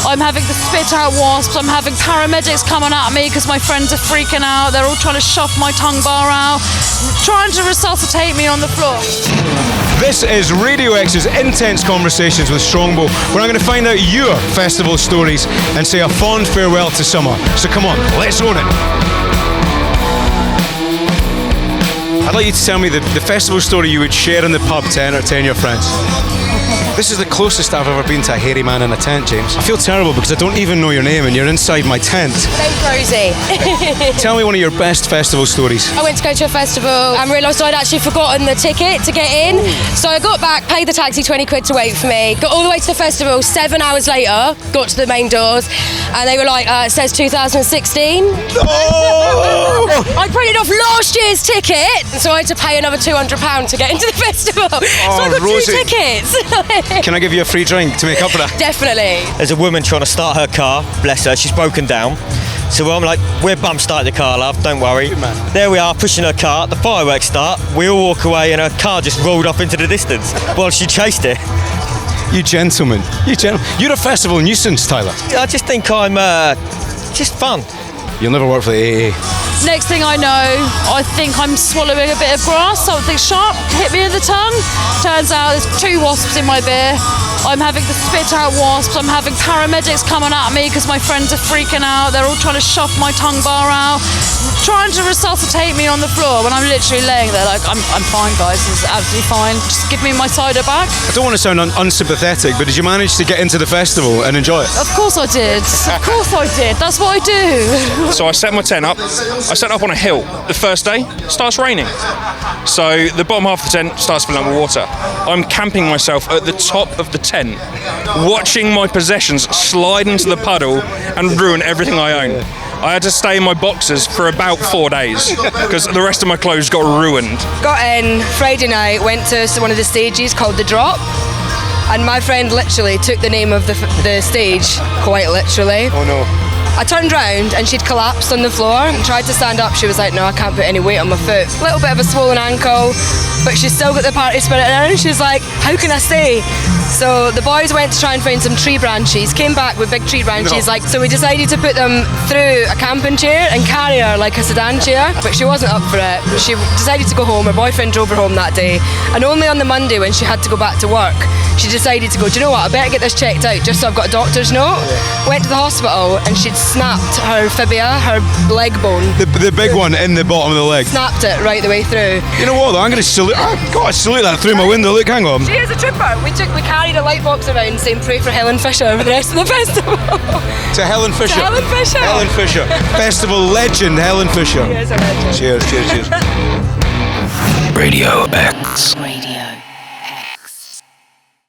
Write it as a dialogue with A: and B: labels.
A: I'm having to spit out wasps. I'm having paramedics coming at me because my friends are freaking out. They're all trying to shove my tongue bar out, trying to resuscitate me on the floor.
B: This is Radio X's Intense Conversations with Strongbow, where I'm going to find out your festival stories and say a fond farewell to summer. So come on, let's own it. I'd like you to tell me the festival story you would share in the pub to entertain your friends. This is the closest I've ever been to a hairy man in a tent, James. I feel terrible because I don't even know your name and you're inside my tent.
C: Name's Rosie.
B: Tell me one of your best festival stories.
C: I went to go to a festival and realised I'd actually forgotten the ticket to get in. So I got back, paid the taxi 20 quid to wait for me, got all the way to the festival. 7 hours later, got to the main doors and they were like, it says 2016.
B: Oh!
C: I printed off last year's ticket, so I had to pay another £200 to get into the festival. So I got
B: Rosie.
C: 2 tickets.
B: Can I give you a free drink to make up for that?
C: Definitely.
D: There's a woman trying to start her car, bless her, she's broken down. So I'm like, we're bum starting the car, love, don't worry. There we are, pushing her car, the fireworks start, we all walk away and her car just rolled off into the distance while she chased it.
B: You gentlemen. You're a festival nuisance, Tyler.
D: I just think I'm just fun.
B: You'll never work for the AA.
A: Next thing I know, I think I'm swallowing a bit of grass, something sharp hit me in the tongue. Turns out there's 2 wasps in my beer. I'm having to spit out wasps. I'm having paramedics coming at me because my friends are freaking out. They're all trying to shove my tongue bar out, trying to resuscitate me on the floor when I'm literally laying there like, I'm fine, guys, this is absolutely fine. Just give me my cider back.
B: I don't want to sound unsympathetic, but did you manage to get into the festival and enjoy it?
A: Of course I did. Of course I did. That's what I do.
E: So I set my tent up. I set up on a hill. The first day, starts raining. So the bottom half of the tent starts filling up with water. I'm camping myself at the top of the tent, watching my possessions slide into the puddle and ruin everything I own. I had to stay in my boxers for about 4 days because the rest of my clothes got ruined.
F: Got in Friday night, went to one of the stages called The Drop, and my friend literally took the name of the stage, quite literally.
B: Oh no.
F: I turned round and she'd collapsed on the floor and tried to stand up. She was like, no, I can't put any weight on my foot. A little bit of a swollen ankle, but she's still got the party spirit in her and she's like, how can I stay? So the boys went to try and find some tree branches, came back with big tree branches, so we decided to put them through a camping chair and carry her like a sedan chair, but she wasn't up for it. She decided to go home. Her boyfriend drove her home that day, and only on the Monday when she had to go back to work, she decided to go, do you know what, I better get this checked out just so I've got a doctor's note. Went to the hospital and she'd snapped her fibula, her leg bone.
B: The big one in the bottom of the leg.
F: Snapped it right the way through.
B: You know what though, I'm going to salute, I've got to salute that through my window, look, hang on.
F: She is a trooper. We carried a light box around saying pray for Helen Fisher for the rest of the festival.
B: To Helen Fisher.
F: To Helen Fisher.
B: Helen Fisher. Festival legend Helen Fisher.
F: She is a legend.
B: Cheers, cheers, cheers.
G: Radio X.
H: Radio.